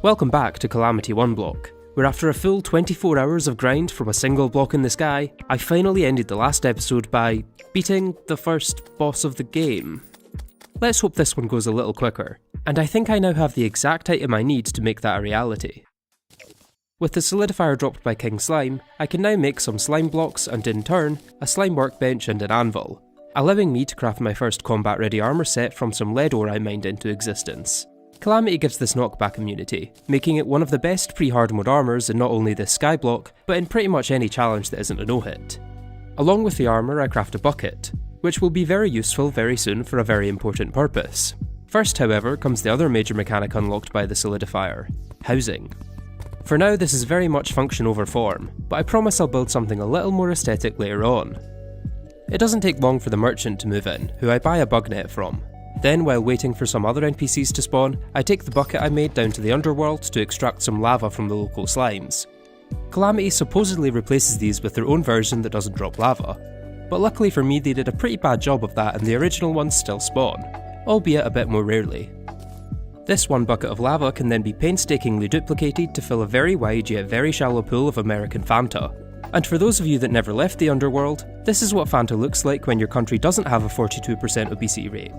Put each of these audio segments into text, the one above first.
Welcome back to Calamity 1 block, where after a full 24 hours of grind from a single block in the sky, I finally ended the last episode by beating the first boss of the game. Let's hope this one goes a little quicker, and I think I now have the exact item I need to make that a reality. With the solidifier dropped by King Slime, I can now make some slime blocks and in turn, a slime workbench and an anvil, allowing me to craft my first combat ready armour set from some lead ore I mined into existence. Calamity gives this knockback immunity, making it one of the best pre-hard mode armours in not only this skyblock, but in pretty much any challenge that isn't a no-hit. Along with the armour I craft a bucket, which will be very useful very soon for a very important purpose. First, however, comes the other major mechanic unlocked by the solidifier: housing. For now this is very much function over form, but I promise I'll build something a little more aesthetic later on. It doesn't take long for the merchant to move in, who I buy a bug net from. Then, while waiting for some other NPCs to spawn, I take the bucket I made down to the underworld to extract some lava from the local slimes. Calamity supposedly replaces these with their own version that doesn't drop lava, but luckily for me they did a pretty bad job of that and the original ones still spawn, albeit a bit more rarely. This one bucket of lava can then be painstakingly duplicated to fill a very wide yet very shallow pool of American Fanta. And for those of you that never left the underworld, this is what Fanta looks like when your country doesn't have a 42% obesity rate.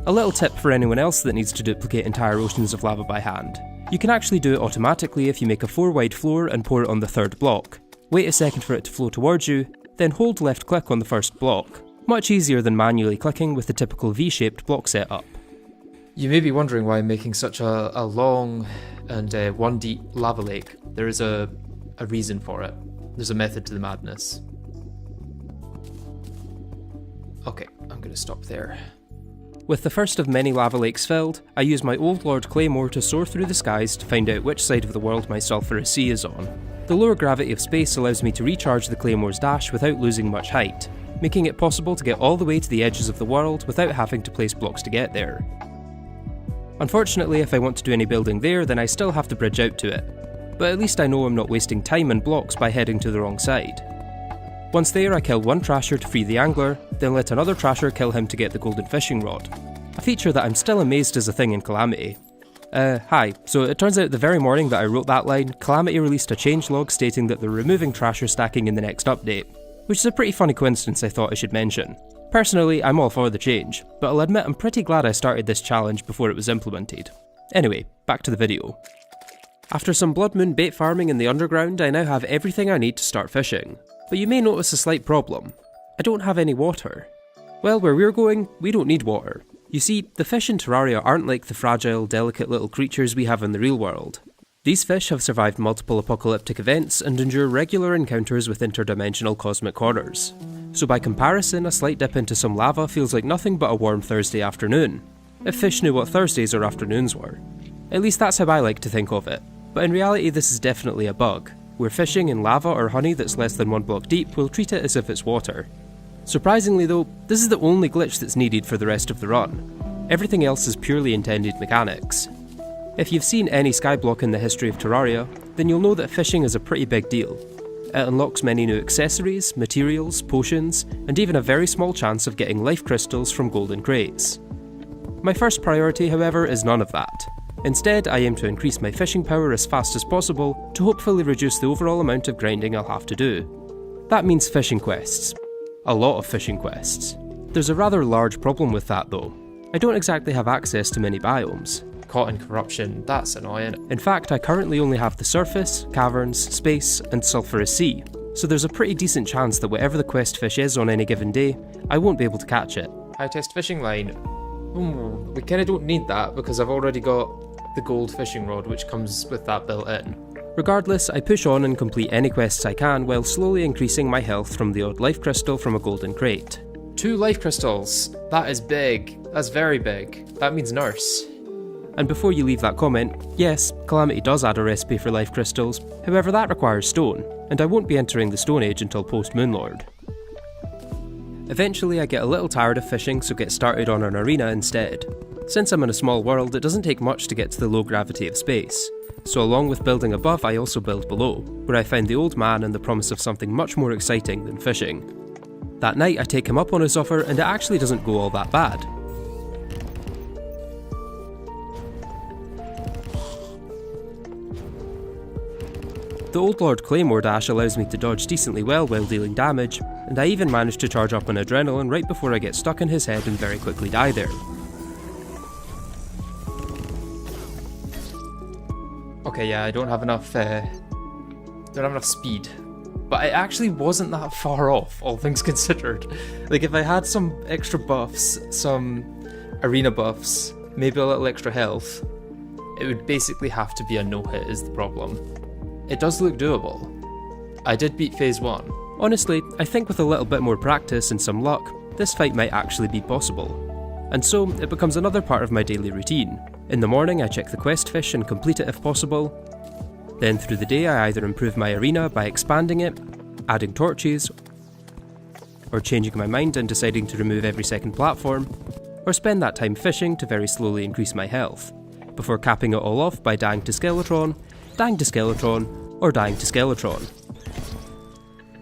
A little tip for anyone else that needs to duplicate entire oceans of lava by hand: you can actually do it automatically if you make a 4-wide floor and pour it on the third block. Wait a second for it to flow towards you, then hold left click on the first block. Much easier than manually clicking with the typical V-shaped block setup. You may be wondering why I'm making such a long and one deep lava lake. There is a reason for it. There's a method to the madness. Okay, I'm gonna stop there. With the first of many lava lakes filled, I use my Old Lord Claymore to soar through the skies to find out which side of the world my sulphurous sea is on. The lower gravity of space allows me to recharge the Claymore's dash without losing much height, making it possible to get all the way to the edges of the world without having to place blocks to get there. Unfortunately, if I want to do any building there, then I still have to bridge out to it, but at least I know I'm not wasting time and blocks by heading to the wrong side. Once there, I kill one trasher to free the angler, then let another trasher kill him to get the golden fishing rod. A feature that I'm still amazed is a thing in Calamity. Hi, so it turns out the very morning that I wrote that line, Calamity released a changelog stating that they're removing trasher stacking in the next update, which is a pretty funny coincidence I thought I should mention. Personally, I'm all for the change, but I'll admit I'm pretty glad I started this challenge before it was implemented. Anyway, back to the video. After some Blood Moon bait farming in the underground, I now have everything I need to start fishing. But you may notice a slight problem. I don't have any water. Well, where we're going, we don't need water. You see, the fish in Terraria aren't like the fragile, delicate little creatures we have in the real world. These fish have survived multiple apocalyptic events and endure regular encounters with interdimensional cosmic horrors. So by comparison, a slight dip into some lava feels like nothing but a warm Thursday afternoon. If fish knew what Thursdays or afternoons were. At least that's how I like to think of it. But in reality this is definitely a bug, where fishing in lava or honey that's less than 1 block deep will treat it as if it's water. Surprisingly though, this is the only glitch that's needed for the rest of the run. Everything else is purely intended mechanics. If you've seen any skyblock in the history of Terraria, then you'll know that fishing is a pretty big deal. It unlocks many new accessories, materials, potions, and even a very small chance of getting life crystals from golden crates. My first priority, however, is none of that. Instead, I aim to increase my fishing power as fast as possible to hopefully reduce the overall amount of grinding I'll have to do. That means fishing quests. A lot of fishing quests. There's a rather large problem with that though. I don't exactly have access to many biomes. Caught in corruption, that's annoying. In fact, I currently only have the surface, caverns, space, and sulphurous sea, so there's a pretty decent chance that whatever the quest fish is on any given day, I won't be able to catch it. High test fishing line. We kinda don't need that because I've already got the gold fishing rod which comes with that built in. Regardless, I push on and complete any quests I can while slowly increasing my health from the odd life crystal from a golden crate. 2 life crystals! That is big. That's very big. That means nurse. And before you leave that comment, yes, Calamity does add a recipe for life crystals, however that requires stone, and I won't be entering the Stone Age until post-Moonlord. Eventually I get a little tired of fishing so get started on an arena instead. Since I'm in a small world, it doesn't take much to get to the low gravity of space, so along with building above I also build below, where I find the old man and the promise of something much more exciting than fishing. That night I take him up on his offer and it actually doesn't go all that bad. The Old Lord Claymore dash allows me to dodge decently well while dealing damage, and I even manage to charge up on adrenaline right before I get stuck in his head and very quickly die there. Okay, yeah, I don't have enough speed. But it actually wasn't that far off, all things considered. Like, if I had some extra buffs, some arena buffs, maybe a little extra health, it would basically have to be a no-hit is the problem. It does look doable. I did beat phase 1. Honestly, I think with a little bit more practice and some luck, this fight might actually be possible. And so, it becomes another part of my daily routine. In the morning I check the quest fish and complete it if possible. Then through the day I either improve my arena by expanding it, adding torches, or changing my mind and deciding to remove every second platform, or spend that time fishing to very slowly increase my health, before capping it all off by dying to Skeletron, or dying to Skeletron.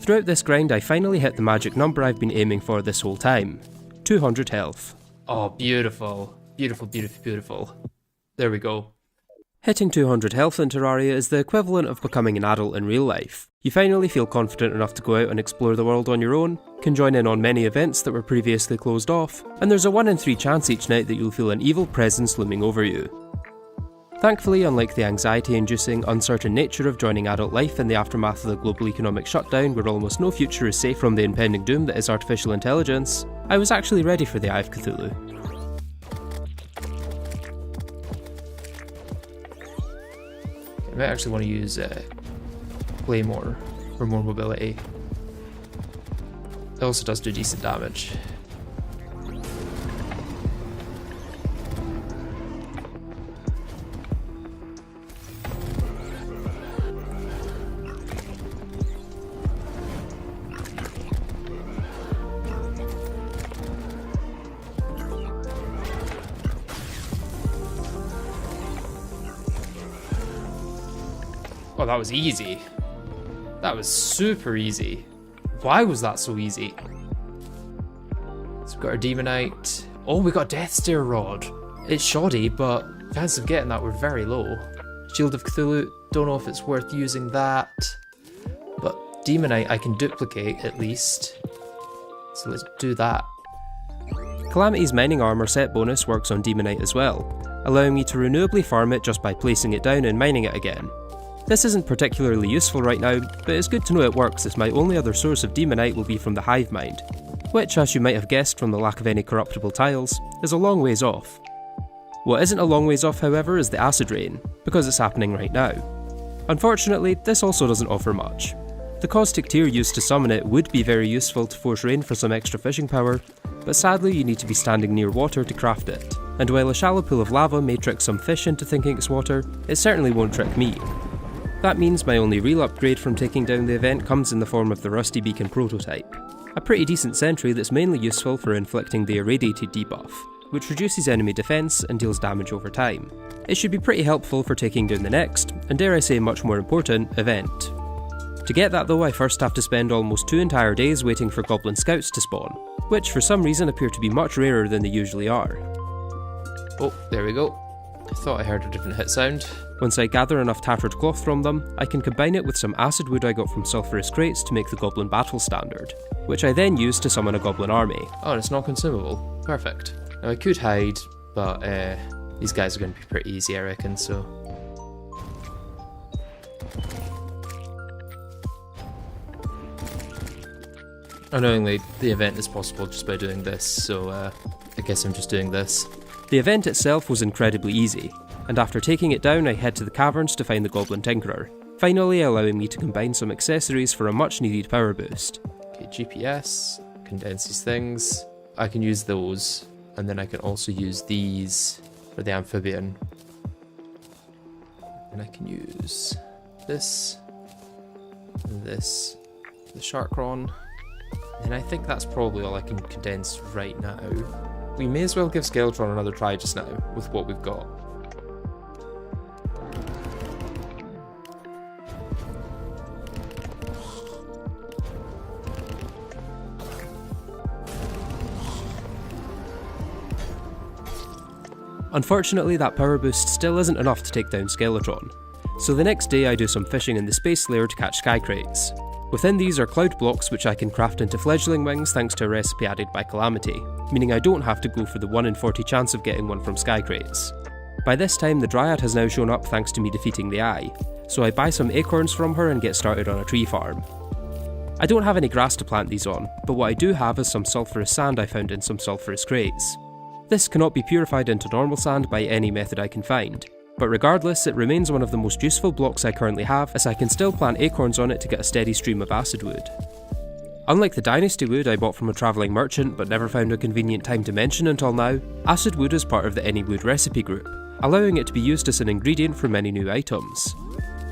Throughout this grind I finally hit the magic number I've been aiming for this whole time, 200 health. Oh, beautiful. Beautiful, beautiful, beautiful. There we go. Hitting 200 health in Terraria is the equivalent of becoming an adult in real life. You finally feel confident enough to go out and explore the world on your own, can join in on many events that were previously closed off, and there's a 1 in 3 chance each night that you'll feel an evil presence looming over you. Thankfully, unlike the anxiety-inducing, uncertain nature of joining adult life in the aftermath of the global economic shutdown where almost no future is safe from the impending doom that is artificial intelligence, I was actually ready for the Eye of Cthulhu. I might actually want to use Claymore for more mobility. It also does do decent damage. Oh, that was easy. That was super easy. Why was that so easy? So we've got our Demonite. Oh, we got Death Stare Rod. It's shoddy, but chances of getting that were very low. Shield of Cthulhu, don't know if it's worth using that. But Demonite I can duplicate at least. So let's do that. Calamity's mining armor set bonus works on Demonite as well, allowing me to renewably farm it just by placing it down and mining it again. This isn't particularly useful right now, but it's good to know it works as my only other source of Demonite will be from the Hive Mind, which, as you might have guessed from the lack of any corruptible tiles, is a long ways off. What isn't a long ways off, however, is the Acid Rain, because it's happening right now. Unfortunately, this also doesn't offer much. The caustic tier used to summon it would be very useful to force rain for some extra fishing power, but sadly you need to be standing near water to craft it, and while a shallow pool of lava may trick some fish into thinking it's water, it certainly won't trick me. That means my only real upgrade from taking down the event comes in the form of the Rusty Beacon prototype, a pretty decent sentry that's mainly useful for inflicting the irradiated debuff, which reduces enemy defense and deals damage over time. It should be pretty helpful for taking down the next, and dare I say much more important, event. To get that though, I first have to spend almost 2 entire days waiting for Goblin Scouts to spawn, which for some reason appear to be much rarer than they usually are. Oh, there we go. I thought I heard a different hit sound. Once I gather enough tattered cloth from them, I can combine it with some acid wood I got from sulphurous crates to make the Goblin Battle Standard, which I then use to summon a Goblin army. Oh, and it's not consumable. Perfect. Now I could hide, but these guys are going to be pretty easy, I reckon, so... Unknowingly, the event is possible just by doing this, so I guess I'm just doing this. The event itself was incredibly easy, and after taking it down I head to the caverns to find the Goblin Tinkerer, finally allowing me to combine some accessories for a much needed power boost. Okay, GPS, condenses things. I can use those, and then I can also use these for the amphibian. And I can use this, the Sharkron, and I think that's probably all I can condense right now. We may as well give Skeletron another try just now, with what we've got. Unfortunately, that power boost still isn't enough to take down Skeletron, So the next day I do some fishing in the space layer to catch sky crates. Within these are cloud blocks which I can craft into fledgling wings thanks to a recipe added by Calamity, meaning I don't have to go for the 1 in 40 chance of getting one from sky crates. By this time the Dryad has now shown up thanks to me defeating the Eye, so I buy some acorns from her and get started on a tree farm. I don't have any grass to plant these on, but what I do have is some sulphurous sand I found in some sulphurous crates. This cannot be purified into normal sand by any method I can find, but regardless, it remains one of the most useful blocks I currently have, as I can still plant acorns on it to get a steady stream of acid wood. Unlike the dynasty wood I bought from a travelling merchant but never found a convenient time to mention until now, acid wood is part of the Any Wood recipe group, allowing it to be used as an ingredient for many new items.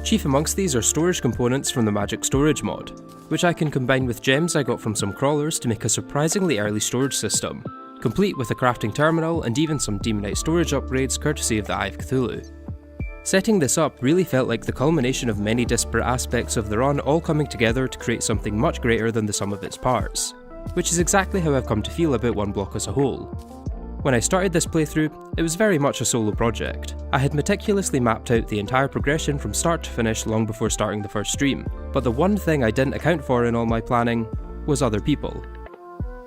Chief amongst these are storage components from the Magic Storage mod, which I can combine with gems I got from some crawlers to make a surprisingly early storage system, complete with a crafting terminal and even some demonite storage upgrades courtesy of the Eye of Cthulhu. Setting this up really felt like the culmination of many disparate aspects of the run all coming together to create something much greater than the sum of its parts, which is exactly how I've come to feel about One Block as a whole. When I started this playthrough, it was very much a solo project. I had meticulously mapped out the entire progression from start to finish long before starting the first stream, but the one thing I didn't account for in all my planning was other people.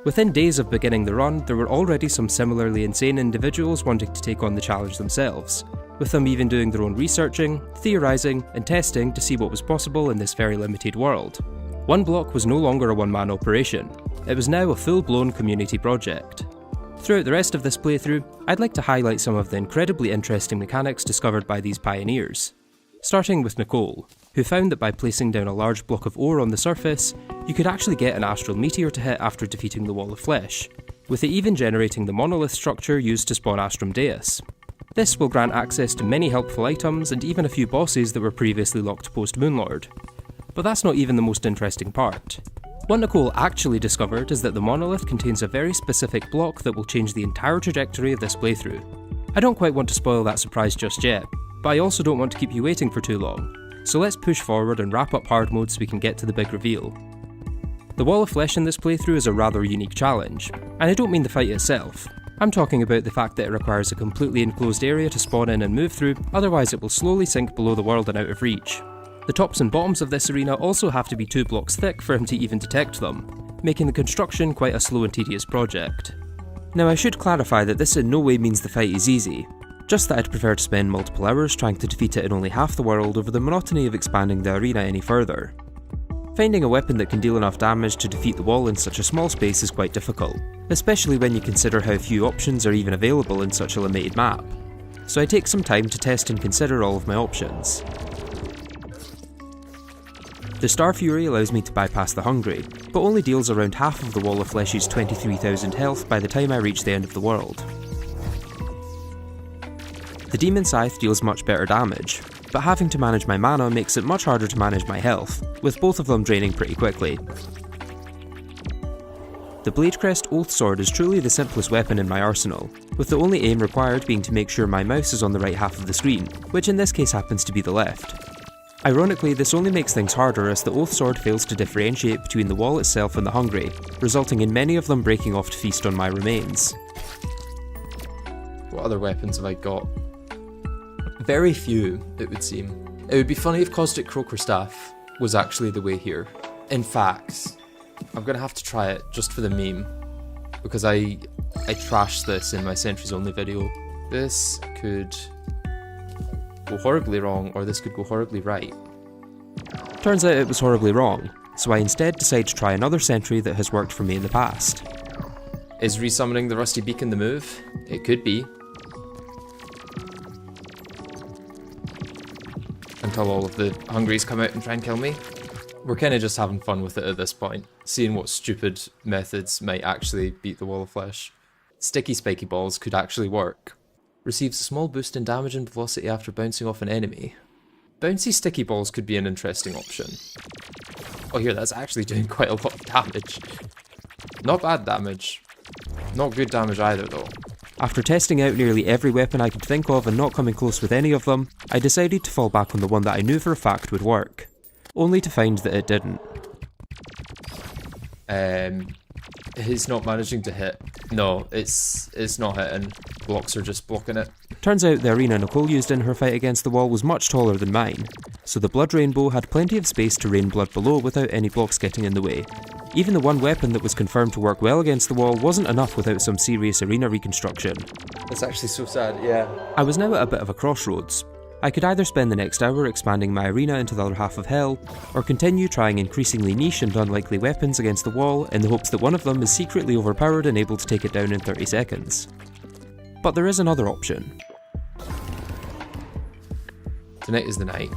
Within days of beginning the run, there were already some similarly insane individuals wanting to take on the challenge themselves, with them even doing their own researching, theorising, and testing to see what was possible in this very limited world. One Block was no longer a one-man operation, it was now a full-blown community project. Throughout the rest of this playthrough, I'd like to highlight some of the incredibly interesting mechanics discovered by these pioneers. Starting with Nicole, who found that by placing down a large block of ore on the surface, you could actually get an astral meteor to hit after defeating the Wall of Flesh, with it even generating the monolith structure used to spawn Astrum Deus. This will grant access to many helpful items and even a few bosses that were previously locked post-Moonlord. But that's not even the most interesting part. What Nicole actually discovered is that the monolith contains a very specific block that will change the entire trajectory of this playthrough. I don't quite want to spoil that surprise just yet, but I also don't want to keep you waiting for too long, so let's push forward and wrap up hard mode so we can get to the big reveal. The Wall of Flesh in this playthrough is a rather unique challenge, and I don't mean the fight itself. I'm talking about the fact that it requires a completely enclosed area to spawn in and move through, otherwise it will slowly sink below the world and out of reach. The tops and bottoms of this arena also have to be 2 blocks thick for him to even detect them, making the construction quite a slow and tedious project. Now I should clarify that this in no way means the fight is easy, just that I'd prefer to spend multiple hours trying to defeat it in only half the world over the monotony of expanding the arena any further. Finding a weapon that can deal enough damage to defeat the wall in such a small space is quite difficult, especially when you consider how few options are even available in such a limited map. So I take some time to test and consider all of my options. The Star Fury allows me to bypass the Hungry, but only deals around half of the Wall of Flesh's 23,000 health by the time I reach the end of the world. The Demon Scythe deals much better damage, but having to manage my mana makes it much harder to manage my health, with both of them draining pretty quickly. The Bladecrest Oath Sword is truly the simplest weapon in my arsenal, with the only aim required being to make sure my mouse is on the right half of the screen, which in this case happens to be the left. Ironically, this only makes things harder as the Oath Sword fails to differentiate between the wall itself and the Hungry, resulting in many of them breaking off to feast on my remains. What other weapons have I got? Very few, it would seem. It would be funny if Caustic Croaker Staff was actually the way here. In fact, I'm gonna have to try it just for the meme, because I trashed this in my Sentries Only video. This could go horribly wrong, or this could go horribly right. Turns out it was horribly wrong, so I instead decide to try another sentry that has worked for me in the past. Is resummoning the Rusty Beacon the move? It could be. Until all of the Hungries come out and try and kill me. We're kind of just having fun with it at this point, seeing what stupid methods might actually beat the Wall of Flesh. Sticky Spiky Balls could actually work. Receives a small boost in damage and velocity after bouncing off an enemy. Bouncy Sticky Balls could be an interesting option. Oh here, that's actually doing quite a lot of damage. Not bad damage. Not good damage either though. After testing out nearly every weapon I could think of and not coming close with any of them, I decided to fall back on the one that I knew for a fact would work, only to find that it didn't. He's not managing to hit. No, it's not hitting. Blocks are just blocking it. Turns out the arena Nicole used in her fight against the wall was much taller than mine, so the blood rainbow had plenty of space to rain blood below without any blocks getting in the way. Even the one weapon that was confirmed to work well against the wall wasn't enough without some serious arena reconstruction. That's actually so sad, yeah. I was now at a bit of a crossroads. I could either spend the next hour expanding my arena into the other half of hell, or continue trying increasingly niche and unlikely weapons against the wall in the hopes that one of them is secretly overpowered and able to take it down in 30 seconds. But there is another option. Tonight is the night.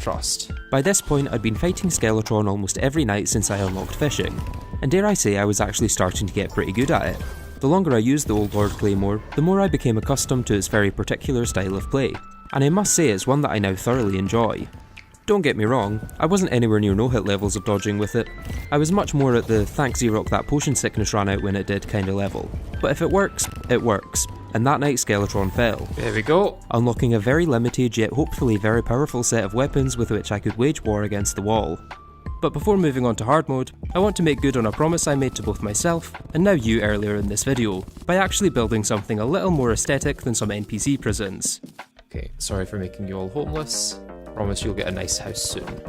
Trust. By this point, I'd been fighting Skeletron almost every night since I unlocked fishing, and dare I say I was actually starting to get pretty good at it. The longer I used the Old Lord Claymore, the more I became accustomed to its very particular style of play, and I must say it's one that I now thoroughly enjoy. Don't get me wrong, I wasn't anywhere near no-hit levels of dodging with it. I was much more at the thanks Xerox that potion sickness ran out when it did kinda level. But if it works, and that night Skeletron fell. There we go. Unlocking a very limited yet hopefully very powerful set of weapons with which I could wage war against the wall. But before moving on to hard mode, I want to make good on a promise I made to both myself, and now you earlier in this video, by actually building something a little more aesthetic than some NPC prisons. Okay, sorry for making you all homeless. Promise you'll get a nice house soon.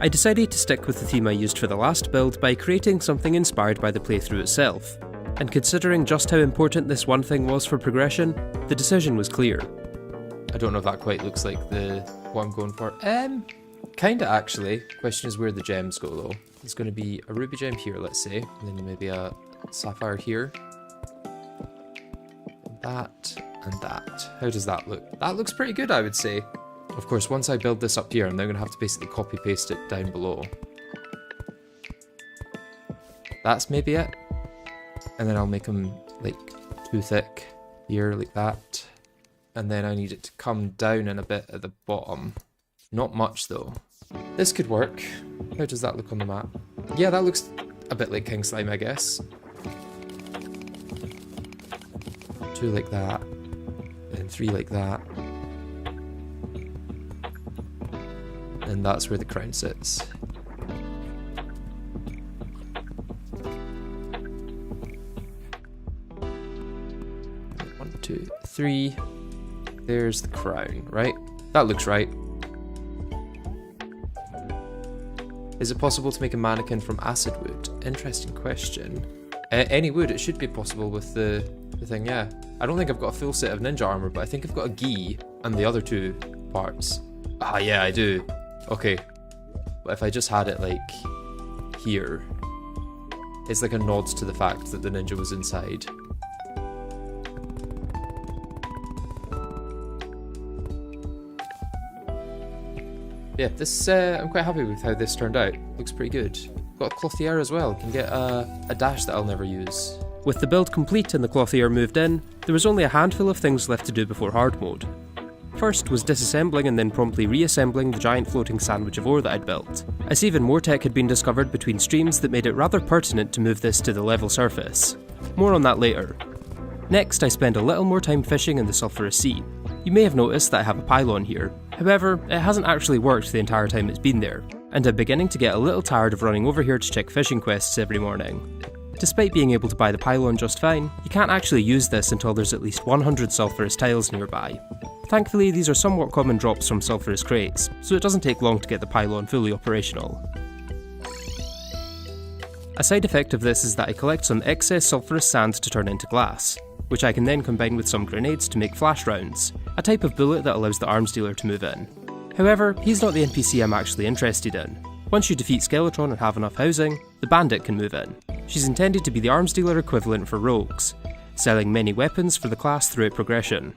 I decided to stick with the theme I used for the last build by creating something inspired by the playthrough itself. And considering just how important this one thing was for progression, the decision was clear. I don't know if that quite looks like what I'm going for. Kinda actually. Question is where the gems go though. There's going to be a ruby gem here, let's say, and then maybe a sapphire here. That and that. How does that look? That looks pretty good, I would say. Of course, once I build this up here, I'm now going to have to basically copy paste it down below. That's maybe it. And then I'll make them like too thick here, like that. And then I need it to come down in a bit at the bottom. Not much though. This could work. How does that look on the map? Yeah, that looks a bit like King Slime, I guess. 2 like that. And 3 like that. And that's where the crown sits. One, 2, 3. There's the crown, right? That looks right. Is it possible to make a mannequin from acid wood? Interesting question. Any wood, it should be possible with the thing, yeah. I don't think I've got a full set of ninja armor, but I think I've got a gi and the other 2 parts. Ah, yeah, I do. Okay. But if I just had it, like, here, it's like a nod to the fact that the ninja was inside. Yeah, this I'm quite happy with how this turned out. Looks pretty good. Got a clothier as well. Can get a dash that I'll never use. With the build complete and the clothier moved in, there was only a handful of things left to do before hard mode. First was disassembling and then promptly reassembling the giant floating sandwich of ore that I'd built, as even more tech had been discovered between streams that made it rather pertinent to move this to the level surface. More on that later. Next, I spend a little more time fishing in the sulphurous sea. You may have noticed that I have a pylon here. However, it hasn't actually worked the entire time it's been there, and I'm beginning to get a little tired of running over here to check fishing quests every morning. Despite being able to buy the pylon just fine, you can't actually use this until there's at least 100 sulphurous tiles nearby. Thankfully, these are somewhat common drops from sulphurous crates, so it doesn't take long to get the pylon fully operational. A side effect of this is that I collect some excess sulphurous sand to turn into glass, which I can then combine with some grenades to make flash rounds, a type of bullet that allows the arms dealer to move in. However, he's not the NPC I'm actually interested in. Once you defeat Skeletron and have enough housing, the bandit can move in. She's intended to be the arms dealer equivalent for rogues, selling many weapons for the class throughout progression.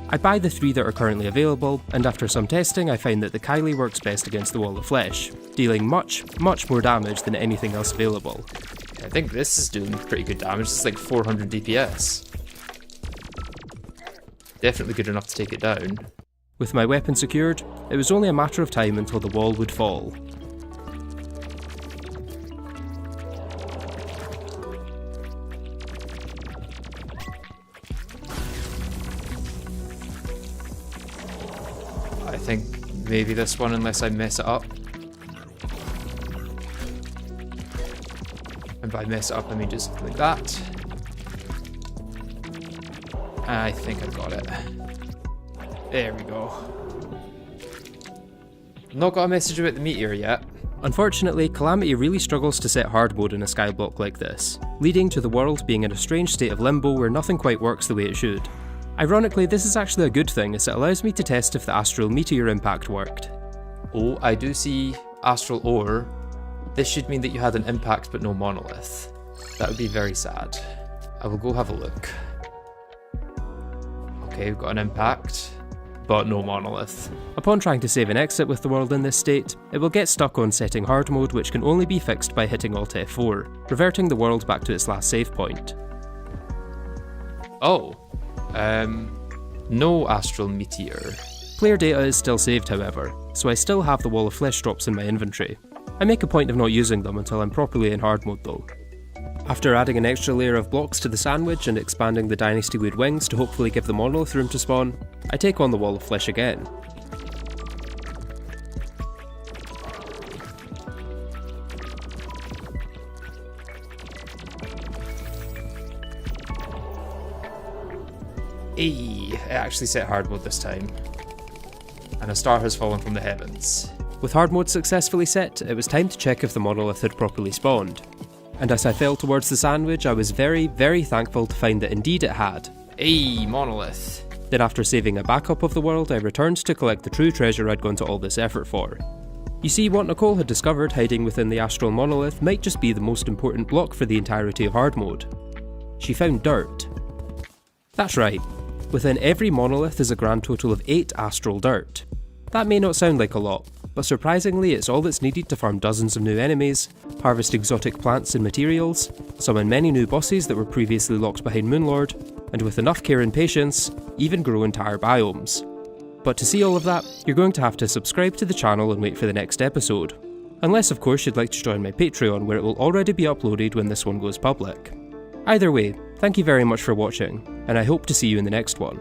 I buy the 3 that are currently available, and after some testing I find that the Kylie works best against the wall of flesh, dealing much more damage than anything else available. I think this is doing pretty good damage. It's like 400 DPS. Definitely good enough to take it down. With my weapon secured, it was only a matter of time until the wall would fall. I think maybe this one, unless I mess it up. I'm If I mess it up, I mean just like that. I think I got it. There we go. Not got a message about the meteor yet. Unfortunately, Calamity really struggles to set hard mode in a skyblock like this, leading to the world being in a strange state of limbo where nothing quite works the way it should. Ironically, this is actually a good thing as it allows me to test if the astral meteor impact worked. Oh, I do see astral ore. This should mean that you had an impact but no monolith. That would be very sad. I will go have a look. Okay, we've got an impact, but no monolith. Upon trying to save and exit with the world in this state, it will get stuck on setting hard mode, which can only be fixed by hitting Alt F4, reverting the world back to its last save point. Oh, no astral meteor. Player data is still saved however, so I still have the wall of flesh drops in my inventory. I make a point of not using them until I'm properly in hard mode though. After adding an extra layer of blocks to the sandwich and expanding the Dynasty Wood wings to hopefully give the monolith room to spawn, I take on the wall of flesh again. Hey, it actually set hard mode this time. And a star has fallen from the heavens. With hard mode successfully set, it was time to check if the monolith had properly spawned. And as I fell towards the sandwich, I was very, very thankful to find that indeed it had. Hey, monolith. Then after saving a backup of the world, I returned to collect the true treasure I'd gone to all this effort for. You see, what Nicole had discovered hiding within the astral monolith might just be the most important block for the entirety of hard mode. She found dirt. That's right. Within every monolith is a grand total of 8 astral dirt. That may not sound like a lot, but surprisingly it's all that's needed to farm dozens of new enemies, harvest exotic plants and materials, summon many new bosses that were previously locked behind Moonlord, and with enough care and patience, even grow entire biomes. But to see all of that, you're going to have to subscribe to the channel and wait for the next episode. Unless of course you'd like to join my Patreon where it will already be uploaded when this one goes public. Either way, thank you very much for watching, and I hope to see you in the next one.